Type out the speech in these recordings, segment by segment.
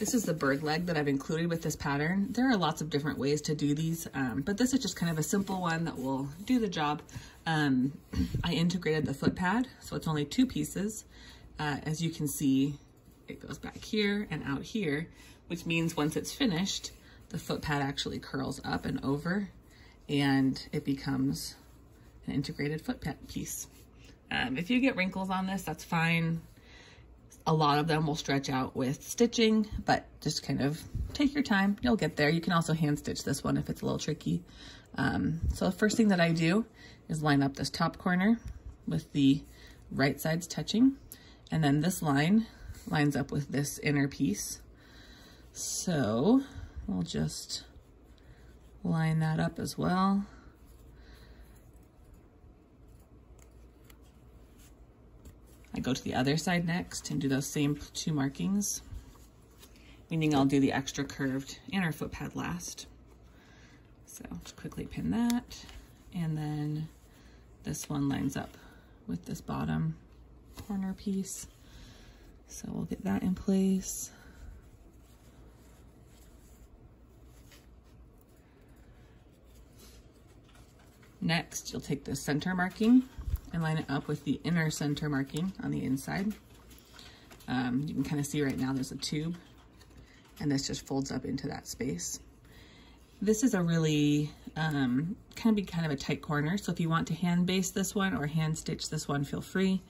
This is the bird leg that I've included with this pattern. There are lots of different ways to do these, but this is just kind of a simple one that will do the job. I integrated the foot pad, so it's only 2 pieces. As you can see, it goes back here and out here, which means once it's finished, the foot pad actually curls up and over, and it becomes an integrated foot pad piece. If you get wrinkles on this, that's fine. A lot of them will stretch out with stitching, but just kind of take your time. You'll get there. You can also hand stitch this one if it's a little tricky. So the first thing that I do is line up this top corner with the right sides touching. And then this line lines up with this inner piece. So we'll just line that up as well. I go to the other side next and do those same 2 markings, meaning I'll do the extra curved inner foot pad last. So just quickly pin that, and then this one lines up with this bottom corner piece. So we'll get that in place. Next, you'll take the center marking and line it up with the inner center marking on the inside. You can kind of see right now there's a tube, and this just folds up into that space. This is a really, kind of a tight corner, so if you want to hand base this one or hand stitch this one, feel free.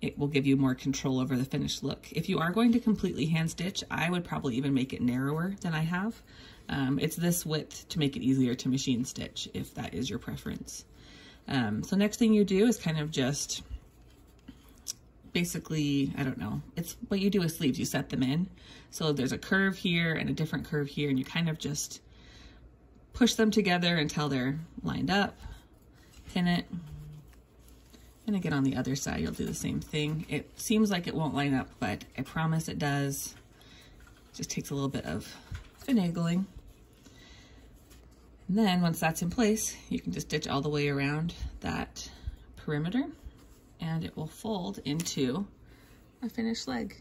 It will give you more control over the finished look. If you are going to completely hand stitch, I would probably even make it narrower than I have. It's this width to make it easier to machine stitch if that is your preference. So next thing you do is kind of just basically, I don't know, it's what you do with sleeves, you set them in. So there's a curve here and a different curve here, and you kind of just push them together until they're lined up, pin it, and again on the other side you'll do the same thing. It seems like it won't line up, but I promise it does. It just takes a little bit of finagling. And then once that's in place, you can just stitch all the way around that perimeter, and it will fold into a finished leg.